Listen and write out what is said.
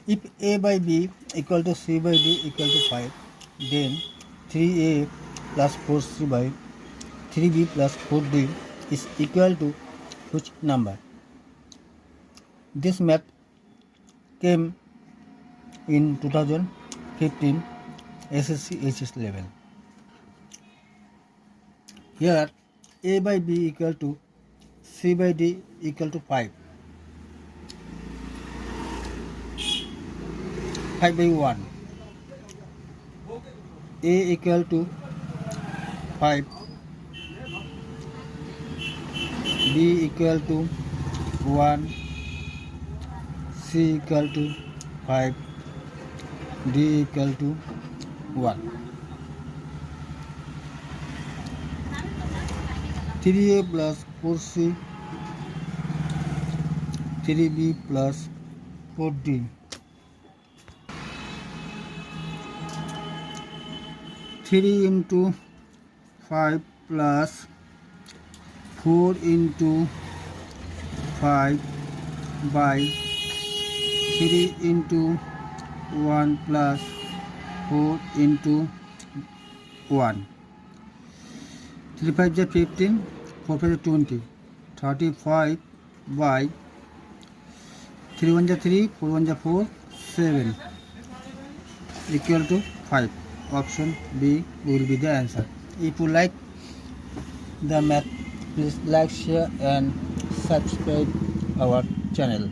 If A by B equal to C by D equal to 5, then 3A plus 4C by 3B plus 4D is equal to which number? This math came in 2015 SSC HS level. Here A by B equal to C by D equal to 5. 5 by 1. A equal to 5. B equal to 1. C equal to 5. D equal to 1. 3A plus 4C, 3B plus 4D. 3 into 5 plus 4 into 5 by 3 into 1 plus 4 into 1. 3 5 is 15, 4 5 is 20, 35 by 3 1 is 3, 4 1 is 4, 7 equal to 5. Option B will be the answer. If you like the math, please like, share and subscribe our channel.